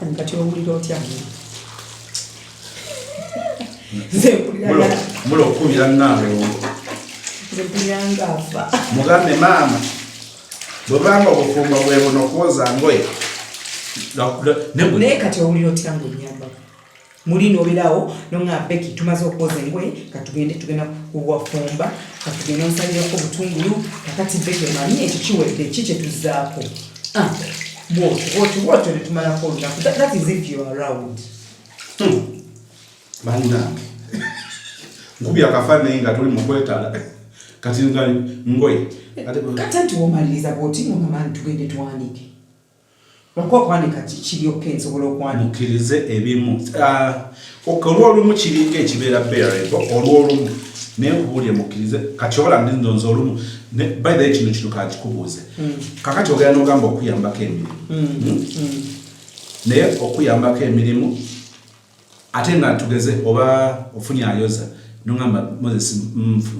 Kati owulira otya mulo okubira naawe mugambe maama bwebanga obufumbo bwe buno kwoza ngoye naye kati owulira otya ng'onyambako muli n'obirawo nonga Becky tumaze okwoza engoye tugenda kuwafumba katugenda onsalirako obutungulu kakati Becky manyi ekyo kiwedde ki kye tuzzaako bwotyo netumalako olunaku that is if you are around bannange nkubya akafaananyi nga tuli mu kwetala kati ngoye kati nti womaliriza bw'otinga ngamaani tugende twanike lwakuba kwanika kiryoka ensobola okwanika mukkirize ebimu olwolumu kiringa ekibeera bearable olwolumu naye nkubuulire mukkirize kati obola ndinzonza olumu by the way kino kankikubuuze kakati ogenda n'ogamba okuyambako emirimu naye okuyambako emirimu ate nga tugeze oba ofunye ayoza nongamba Moses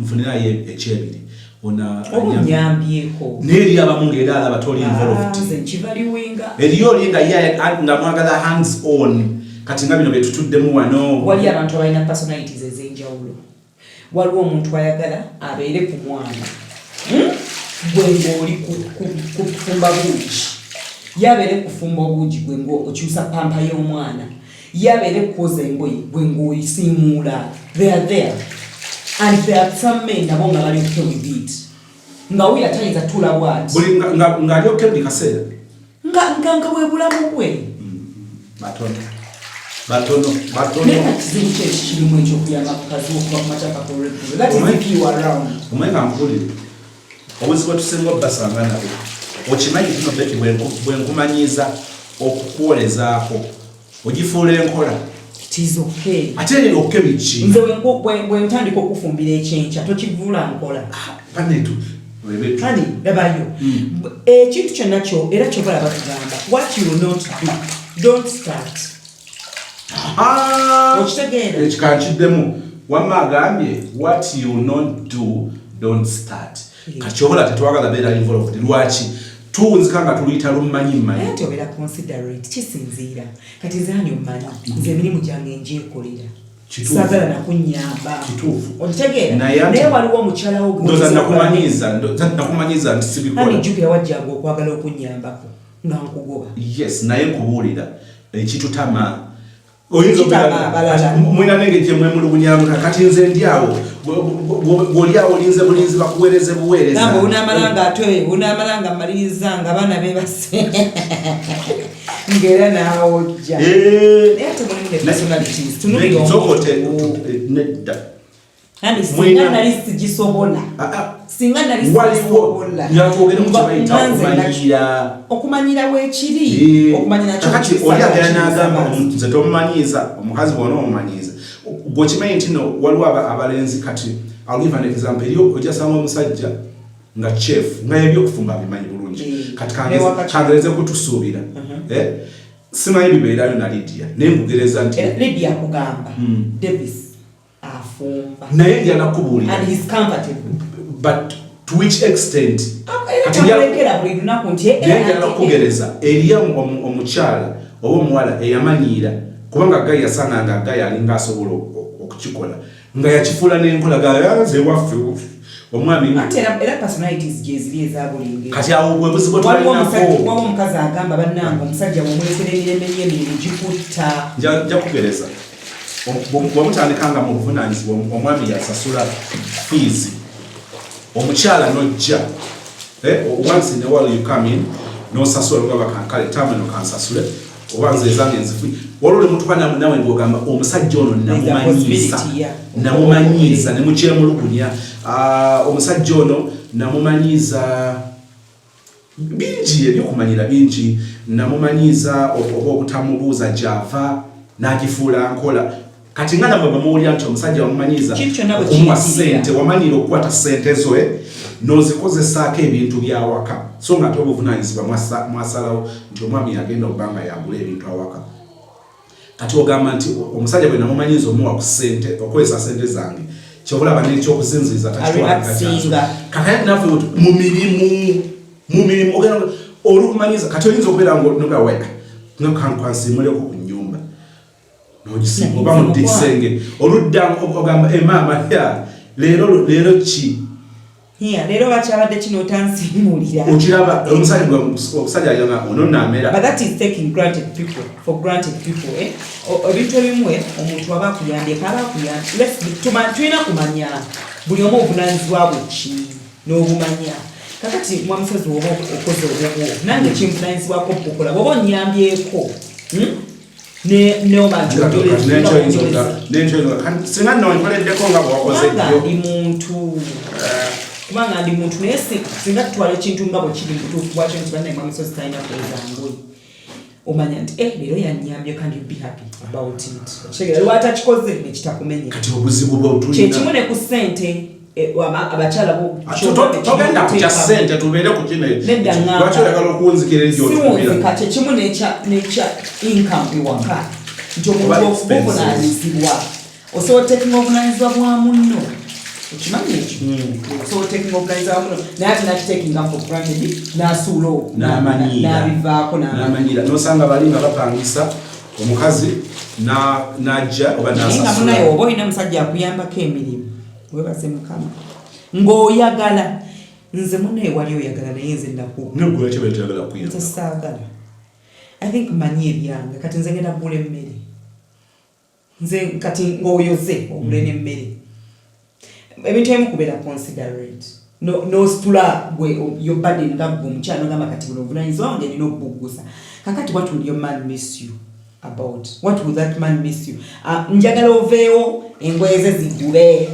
nfunirayo ekyebiri obunyambyeko neri abamu ng'era alaba toli involved eriyo oli nga mwagala hands on kati nga bino byetutuddemu wano wali abantu abalina personalities ez'enjawulo waliwo omuntu ayagala abeere ku mwana gwe ng'oli kufumba buugi yabeere kufumba obuugi gwe ng'okyusa pampa y'omwana yabeere kwoza engoye gwe ng'oyisiimuula they are there and there are some men nabo nga bali okay with it nga we atayinza tula bwati buli nga ali okay buli kaseera nga bwe bulamu bwe batono naye kizibu kye kirimu ekyokuyamba kukazi okuba kumataka kuregula that is if you are around omwenga mpulire obuzibu tusinga obbasanga nabo okimanyi kino Becky bwe nkumanyiiza okukwolezaako ogifuula enkola tizoke ate ne okke biki nze bwe ntandika okufumbira ekyenkya tokivuula nkola panetu hani labayo ekintu kyonna kyo era kyobalaba tugamba what you will not do don't start okitegeera ekikankiddemu wamma agambye what you will not do don't start kati obola tetwagala beera involved lwaki tuwunzika nga tuluyita lumanyi ate obeera considerate kisinziira kati nze hani omanyi nze emirimu gyange njekolera sagala nakunyamba okitegeera naye waliwo omukyala wo nakumanyiza nti sibikola jjukira wajjanga okwagala okunyambako nga nkugoba yes naye nkubuulira ekitutama oyinza mwina nenge gye mwemulugunyamuka kati nze ndyawo bw'oliawo olinze bulinzi bakuweereze buweereza namba unaamalanga ate unaamalanga maliriza nga baana bebase ng'era naawojja naye ate mulimu ne personalities nedda singa nali sigisobola singa nali sigisobola okumanyira weekiri okumanyira kakati oli agera n'agamba nze tomumanyiiza omukazi bwona omumanyiiza bw'okimanyi nti no waliwo abalenzi kati I'll give an example eriyo ojasanga omusajja nga chef nga yebyokufumba abimanyi bulungi kati kangereze kutusuubira simanyi bibeerayo na Lydia naye nkugereza nti Lydia akugamba Davis afumba naye ndi anakubuulira and he's comfortable but to which extent kati yalekera buli lunaku nti anakugereza eriyo omukyala oba omuwala eyamanyiira kubanga Gayi yasanganga Gayi alinga asobola okukikola nga yakifuula n'enkola gaze waffe omwami era personalities gye ziri ezabulingeri kati awo bwe buzibu twalinako waliwo omukazi agamba bannange omusajja bw'omulekera emirembe y'emirimu gikutta nja kugereza bw'omutandikanga mu buvunaanyizibwa omwami yasasula fees omukyala n'ojja once in a while you come in n'osasula ogamba kale tamano kansasule oba nze ezange nzifu waliwo lemutwana nawe ng'ogamba omusajja ono namumanyiiza ne mukyemulugunya omusajja ono namumanyiiza bingi ebyokumanyira bingi namumanyiiza oba obutamubuuza gy'ava n'agifuula nkola kati nga namwe bamuwulira nti omusajja wamumanyiiza okumuwa ssente wamanyira okukwata ssente zwe n'ozikozesaako ebintu byawaka so nga ate obuvunaanyizibwa mwasalawo nti omwami yagenda okubanga yagula ebintu awaka kati ogamba nti omusajja bwe namumanyiiza omuwa ku ssente okozesa ssente zange kyobulaba n'ekyokusinziriza kakati naffe mu mirimu ogenda olukumanyiiza kati oyinza okubeera nga nkansimuleko ku nnyumba n'ogisimba oba mu disenge oludda ogamba mama ya leero ki leero bakyabadde kino otansimulira okiraba omusajja ayanga ono namera but that is taking for granted people ebintu ebimu omuntu aba akuyambye kaba akuyambye tulina kumanya buli omu obuvunanyizibwa bwe ki n'obumanya kakati mwamusozi oba okoze obubwo nange kimvunanyizibwako okukola bwoba onnyambyeko singa nonkoleddeko nga bwakozeyo kubanga ndi muntu naye singa tutwala ekintu nga bwe kiri mutuufu bwakyo nti bannaye mwamusozi talina kuweza ngoyi omanya nti leero yannyambye kandi be happy about it kitegeera lwatakikoze nekitakumenya kati obuzibu bwotulina kyekimu ne ku ssente abakyala togenda kutya ssente tubeere ku kinolwaki oyagala okuwunzikira siwunzika kyekimu nekya income ewaka nti omuntu okuvunaanyizibwa osobola otekinga obuvunanyizibwa bwa munno okimanyi ekyo osobola otekinga obuvunanyizibwa bwa munno naye ate nakitekinga for granted n'asuula n'abivaako n'amanyira n'osanga bali nga bapangisa omukazi n'ajja oba nga munaye oba olina musajja akuyambako emirimu webaze mukama ng'oyagala nze munaye wali oyagala naye nze nze saagala I think manyi ebyange kati nze ngenda kugula emmere nze kati ng'oyoze ogule n'emmere ebintu ebimu kubeera considerate n'ositula yo burden nga gwe omukyala n'ogamba kati buno obuvunanyizibwa wange nina okubuggusa kakati what will your man miss you about what will that man miss you njagala oveewo engoye ze zigube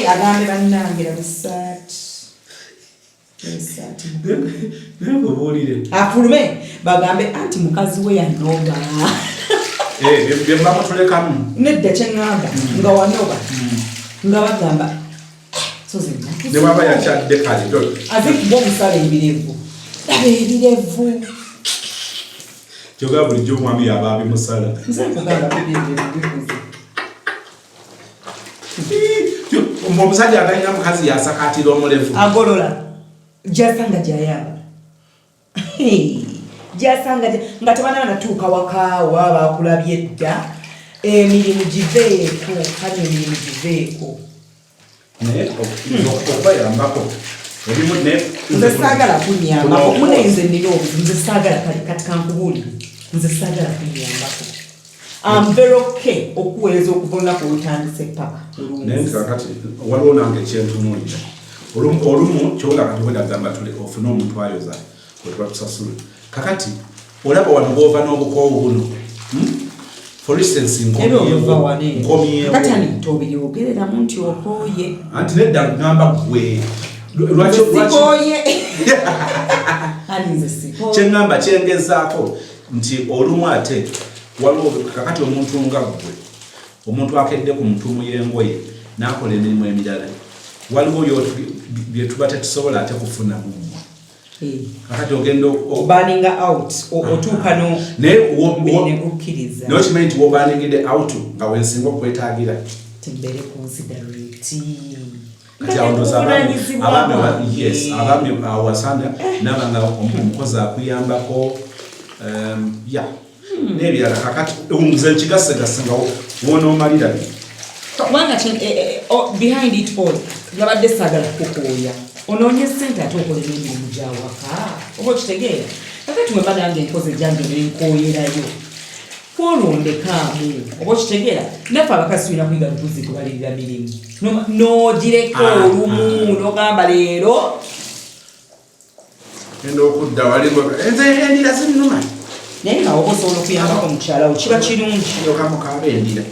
agambe bannange labusaati afulume bagambe anti mukazi we yanoba byemamutulekamu nedda kyeŋŋamba nga wanoba nga bagamba newaba yakyadde kale azikuba omusala ebirevu aba ebirevu kyogaa bulijjo omwami yaba abimusala nze nkugamba bibyebibuze omusajja atalina mukazi yasakatira omulevu agolola jasanga jayaba jasanga nga tebana banatuuka wakaawa bakulabye dda emirimu giveeko kale emirimu giveeko naye okubayambako nze saagala kunyambako munenze nina obuzi nze saagala kati kankubuulire nze saagala kunyambako I'm very okay okuweereza okuvunaku olutandise paka naye kakati waliwo nange ekyentunuulira olumu kyola kati bwegagamba tule ofune omuntu ayoza wetuba tusasula kakati olaba wano bwova n'obukoowu buno for instance nkomyewo kati anitobiryogereramu nti okooye anti nedda gamba gwe kyeŋŋamba kyengezaako nti olumu ate waliwo kakati omuntu nga gwe omuntu akedde ku mutumu y'engoye n'akola emirimu emirala waliwo byetuba tetusobola ate kufuna mumwe kakati ogenda obaninga out otuuka nokkiriza nokimanyi nti wobaningidde out nga wensinga okwetaagira tembere considerate kati awondoza abaami awasana nabanga omukozi akuyambako n'ebirala kakati nze nkigasegase nga wonoomalira kubanga behind it all yabadde saagala kukooya onoonye ssente ate okola n'emirimu gyawaka oba okitegeera kakati wemba nange enkozi egyange nenkooyerayo kwolondekaamu oba okitegeera naffe abakazi tulina kuyiga lutuzi kubalirira mirimu n'ogireka olumu n'ogamba leero enda okudda walingo nze endira zinnuma naye nga woba osobola okuyambako mukyalawo kiba kirungi okamukaaba endira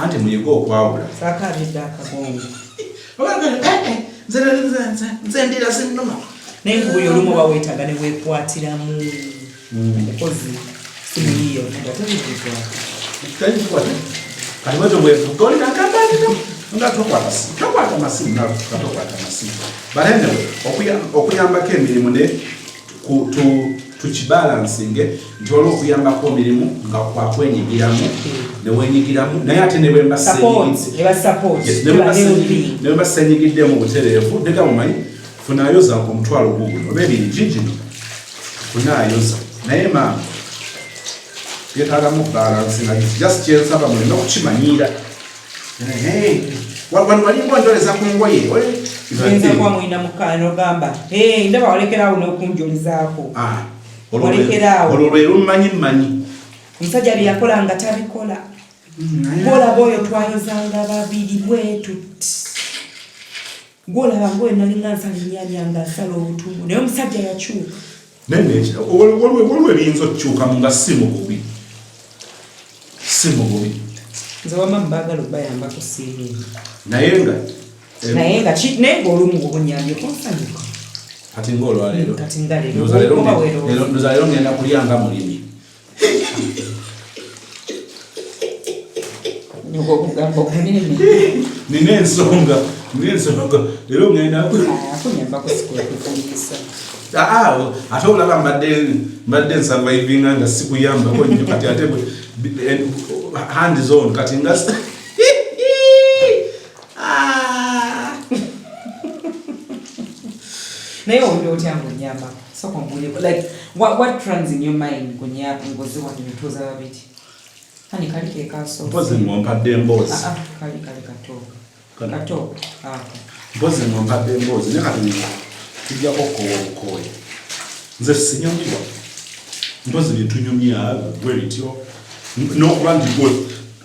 anti muyiga okwawula saakaabedde akagongo nze endira zinnuma naye nkubuli olumu oba weetaaga ne weekwatiramu omukozi simuyiyo nga tobigigwako kati bweto bwetolinakambalino nga tokwata masimu tokwata masimu but anyway okuyambako emirimu ne tukibalansinge nti olwo okuyambako emirimu nga kwakwenyigiramu newenyigiramu naye ate nebembasenyigidde mu butereevu deka mumanyi funayoza omutwalo guguno oba ebiri gigino funayoza naye ma yetagamu balance nga just kyensaba mulina okukimanyira wano walinga onjoleza ku ngoye nza kuba mulina mukano gamba ndaba walekeraawo n'okunjolezaako walekeraawo olwo lwe lumanyi omusajja bye yakola nga tabikola gwolaba oyo twayozanga babiri bwetuti gwolaba ngoyo nalinga nsala ennyanya nga asala obutundu naye omusajja yakyuka waliwo ebiyinza okukyuka mu nga si mububi nze wama mbaagala obayambako siiringi naye nga naye ng'olumu obunyambye konsanyuka kati ng'olwaleero kati nga leero nozaleero ngenda kulyanga mulimi okugamba okunene nina ensonga leero ngenda akunyambako sikwekufuyisa ate olaba mbadde nsurvivinga nga sikuyambako nnyo kati ate hand zone kati nga naye oli otya ng'onyamba soka ombuleko like what runs in your mind ngoze wano netuuza babiti kani kali kekaso mpozi ngompadde emboozi kali kato mpozi ngompadde emboozi ne kati tujjako obukowe nze sinyumirwa mpozi byetunyumya bwe bityo n'okuba nti gwe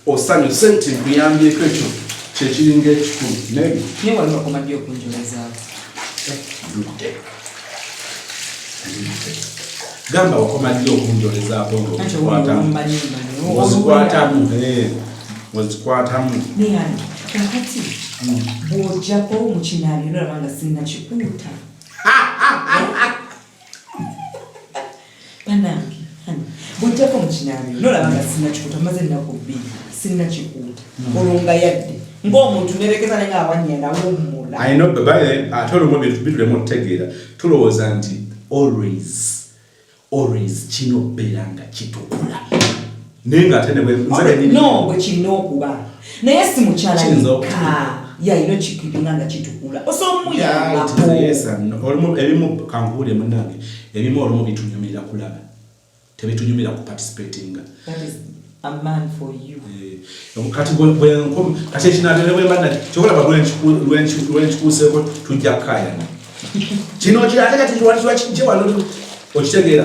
osanyuse nti nkuyambyeko ekyo kyekiringa ekikulu naye niye waliwo akomadde okunjolezaako gamba wakomadde okunjolezaako ngozikwatamu neyani kakati bw'ojjako mu kinaabyo nolaba nga sinnakikuuta banange bw'ojjako mu kinaabyo nolaba nga sinnakikuuta maze ennaku bbiri sinnakikuuta olwo nga yadde ng'omuntu nerekeza naye ng'awanya nawummula ate olumu bitulemu okutegeera tulowooza nti always kino beera nga kitukula naye nga ate bwe kirina okuba naye si mukyala yekka yalina kikiringa nga kitukula osomuyambako ebimu kankuwulire munange ebimu olumu bitunyumira kulaba tebitunyumira ku participatinga a man for you kati ekinabyo nebwembana kyokulaba lwenkikuuseeko tujja kukayana kino ate kati kiwano okitegeera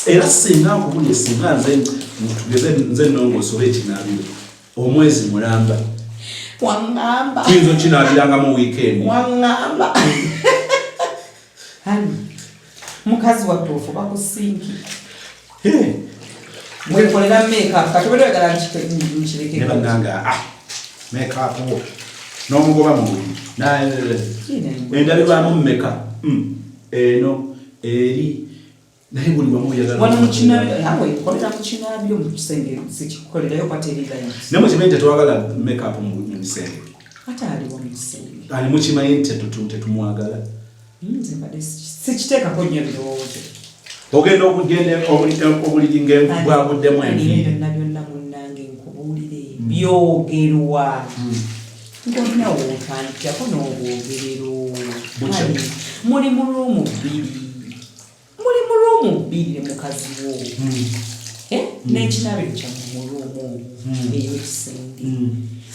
era singa nkubulye singa nze nongosa oba ekinabiro omwezi mulamba waŋŋamba tuyinza okinabirangamu wiikendi waŋŋamba hani mukazi wattu ofuba ku sinki wekolera makeup kati obadde oyagala nkireke nebaganga makeup n'omugoba mubuli endabirwamu mmeka eno eri naye buli wamu oyagala wano mukinabyo nawe kolera mu kinabyo mu kisenge sikikolerayo paterirayo naye mukimanyi tetwagala makeup mu kisenge ate aliwo mu kisenge ali mukimanyi nti tetumwagala nze mbadde sikiteekako nnyo birowoozo ogenda obuliri ng'ebwabuddemu byonna byonna munnange nkubuulire byogerwa ngolina wootandikako n'obwogerero muli mu luumu bbiri ne mukazi wo n'ekirabiro kyamu mu luumu ey'ekisenge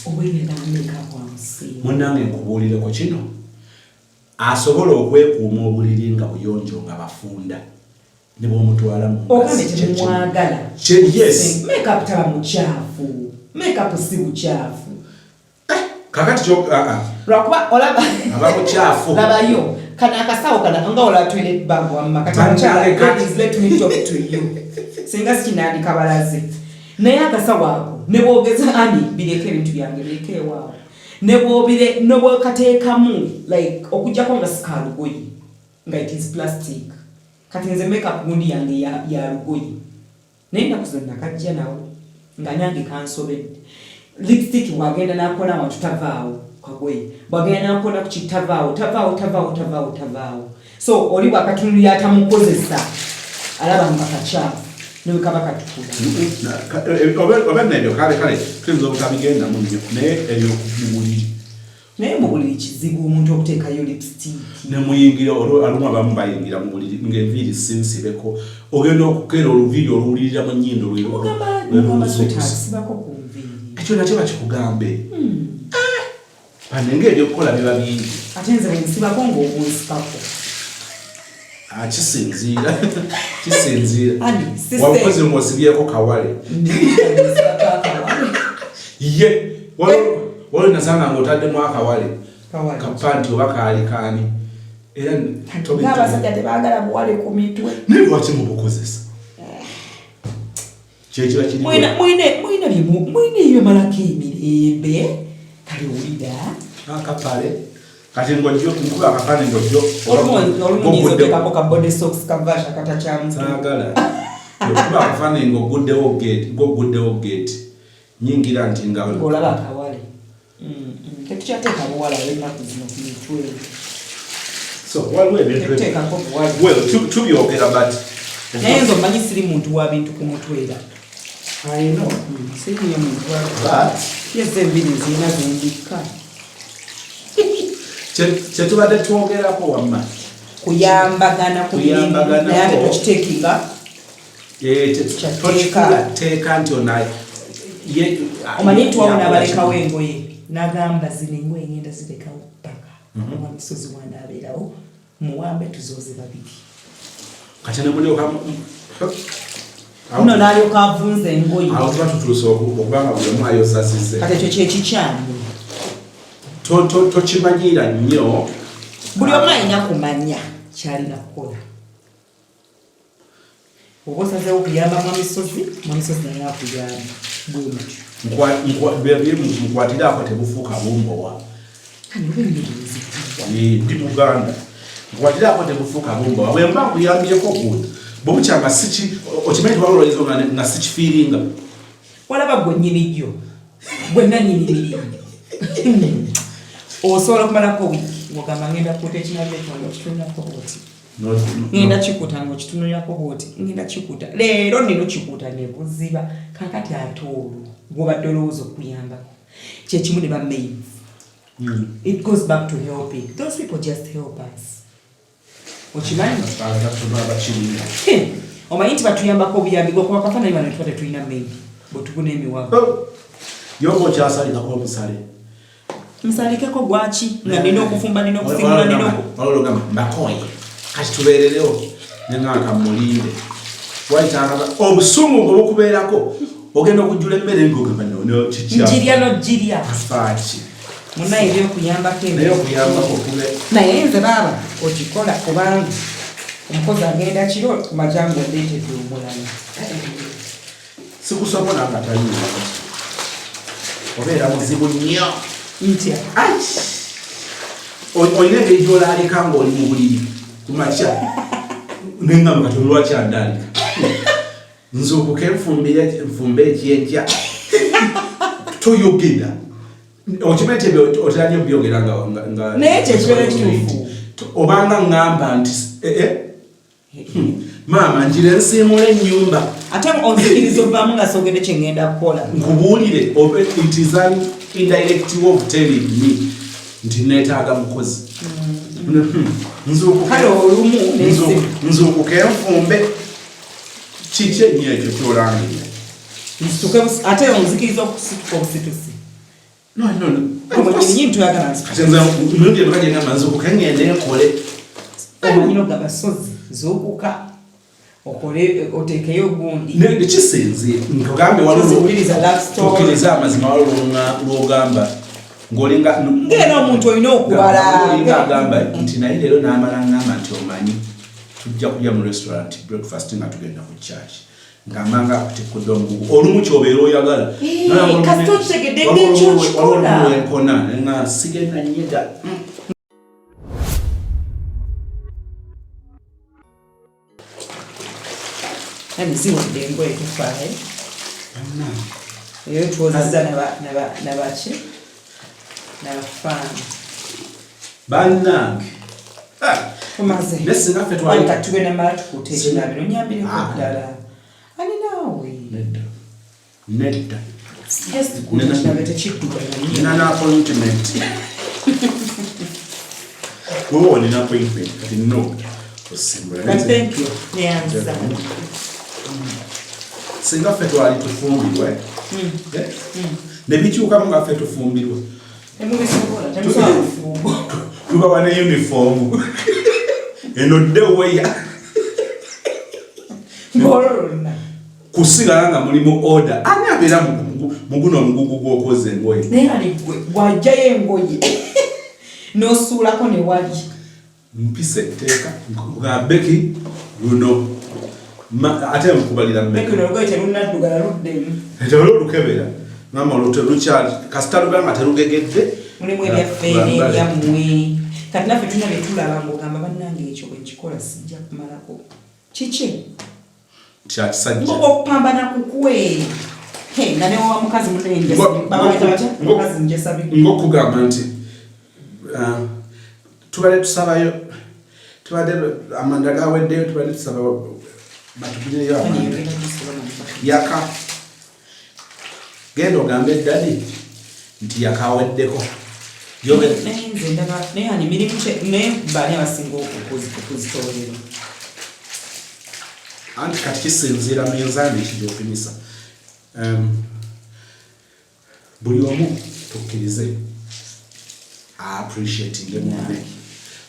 obwegenda mumekaako amusiimu munnange nkubuulireko kino asobola okwekuuma obuliri nga buyonjo nga bafunda ne bw'omutwala mu ogambe temumwagala yes makeup taba mukyafu makeup si bukyafu kakati lwakuba olaba aba mukyafu labayo kana akasawo kana nga olatwire bambo amma kati mukyala ladies let me talk to you singa sikinandi kabalaze naye akasawo ako ne bwogeza ani bireke ebintu byange bireke ewaawo ne bwekateekamu like okujjako nga sikalugoyi nga it is plastic kati nze makeup gundi yange ya lugoyi naye ennaku zonna kajja nawo nga nange kansobedde lipstick bwagenda nakola wantu tavaawo kagoye bwagenda nakola ku kitavaawo tavaawo so oli bwakatunulira atamukozesa alaba nga kakyafu niwe kaba katukula oba nebyo kale tuyinza obutabigenda mu nnyo naye ebyo mu buliri naye mu buli kizibu omuntu okuteekayo lipstick ne muyingira alumu abamu bayingira mu buli ng'enviiri sinsibeko ogenda okukera oluviiri oluwulirira mu nnyindo sibako ku nviiri ekyo nakyo bakikugambe panenge ebyokukola biba bingi ate nze bwensibako ng'obunsikako kisinziira wabukozi ng'osibyeko kawale ye waliwo nasanga ng'otaddemu akawale kapanti oba kaali kaani era ng'abasajja tebaagala buwale ku mitwe naye lwaki mubukozesa kyekiba kiri mwina byemalako emirembe kale wulira akapale kati ng'ojjo nkuba akapale ng'ojjo olumunyinza oteekako ka body socks kavasha katakyamutu saagala okuba akafaananyi ng'oguddewo gate nyingira nti ng'olaba akawale tetukyateeka buwala olw'ennaku zino ku mitwe so waliwo tetuteekako buwala tubyogera but naye nze omanyi siri muntu wa bintu ku mutwe era siriyo muntu wa yeze enviri zirina zembikka kyetubadde twogerako wamma kuyambagana ku mirimu naye ate tukiteekinga teeka nti onaye omanyi nti wabona abalekawo engoye nagamba zino engoye ngenda zirekawo ppaka owa misozi wanaabeerawo muwambe tuzooze babiri kati nemulyoka uno n'alyoka avunza engoye awo tuba tutuuse okubanga buli omu ayosasize kati ekyo kyekikyamu tokimanyiira nnyo buli omu alina kumanya kyalina kukola oba osazeewo okuyamba mwamisozi naye akuyamba nkwatiraako tebufuuka bumbowa ndi muganda nkwatiraako tebufuuka bumbowa bwemba nkuyambyeko gundi bwebukyanga okimanyi tiwalolaizo nga sikifiiringa walaba gwe nnyini jjo gwenna nnyini mirimu osobola okumalako wiiki ng'ogamba ngenda kukuta ekinabyo ekyo kitunulako bwoti ngenda kikuta ng'okitunulirako bwoti ngenda kikuta leero nino kikuta ne buziba kakati ate olwo gw'obadde olowooza okuyambako kyekimu ne bamails it goes back to helping those people just help us okimanyi omanyi nti batuyambako obuyambi gwokuba kafaananyi bano tuba tetulina mail bwetuguna emiwago yoba okyasalikako omusale musalikeko gwaki nga nina okufumba nina okusimula nina ologamba mbakoye kati tubeererewo nenga mulinde waitanga obusungu obukubeerako ogenda okujjula emmere ngogamba njirya nojirya afaaki munaye ebyokuyambako naye okuyambako kube naye nze baaba okikola kubanga omukozi agenda kiro kumajangu oleetedde omulala sikusobola nga tayinza obeera muzibu nnyo ntya olina engeri gyolaalika ng'oli mu buliri kumakya nengamba kati olwaki andaalika nzuukuke nfumbe ekyenkya toyogera okimanyi nti oteranye obyogera nga naye kyekibeera kituufu obanga ŋŋamba nti maama njira ensiimula ennyumba ate onzikiriza ovaamu nga soogedde kye ŋŋenda kukola nkubuulire it is an indirect way of telling me nti neetaaga mukozi kale olumu nzuukuke nfumbe kiki ennyo ekyo kyolangirira ate onzikiriza okusituka obusitusi omwenyini ntuyagala nsimirundi emeka gyengamba nzuukuke ngende nkole omwenyini ogamba sozi zuukuka okole oteekeyo gundi nekisinzira nkugambe waliokiriza amazima waliwo lwogamba ng'era omuntu olina okubalanga agamba nti naye leero n'amala ngamba nti omanyi tujja kulya mu restaurant breakfast nga tugenda ku church ng'amanga akutekudde omugugu olumu kyobeera oyagala kasita okitegedde ng'ekyo kikola enkona nga sigenda nnyega ziwadde engoye tufaaye eyo twozizza nabaki nabafaani bannange tumaze nesingaffe tugenda mala tukuta ekinabiro nyambireko ddala ani naawe nedda kinabe tekiddugana nina n'appointment Wewe on an appointment, I didn't know. Thank you. Yeah, singa ffe twali tufumbirwe ne bikyuka nga ffe tufumbirwe tubawa ne uniform eno ddeweya kusigala nga mulimu order ani abeera mu guno omugugu gw'okoza engoye naye ali bw'ajjayo engoye n'osuulako ne wali mpise etteeka nga Becky luno ate mukubalira olukebera ngamba lukyali kasita lugamba terugegedde mulimu ebyaffe n'ebyammwe kati naffe tulina bye tulaba ng'ogamba bannange ekyo bwe kikola sijja kumalako kiki kyakisajja okupambana kukwe nga newawa mukazi mukazi njesabi ng'okugamba nti tubadde tusabayo tubadde amanda gaweddeyo tubadde tusaba batugireyo amanda yaka genda ogambe eddali nti yakaweddeko naye ani mirimu naye baani abasinga okuzitoolera anti kati kisinziira mu enzambi ekigyopimisa buli omu tukkirize appreciating munne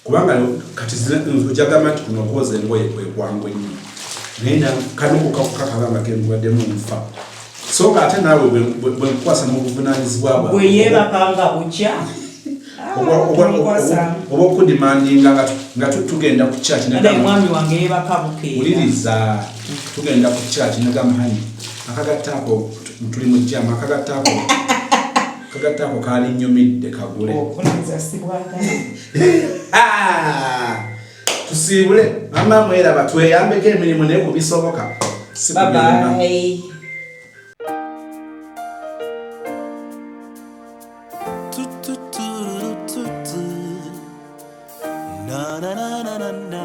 kubanga kati ojagamba nti kuno okwoza engoye kwekwangwa ennyo naye kano kukakakagamba kengubaddemu nfa so nga ate naawe bwe nkukwasa mu buvunaanyizibwa bwawe bwe yeebakanga bukya oba okudimandinga nga tugenda ku church mwami wange yeebaka bukeera uliriza tugenda ku church negamba hani akagattaako tuli mu jjama akagattaako kaali nnyumidde kagule tusiibule mama mweraba tweyambeko emirimu naye kubisoboka bye. Na na na na na na.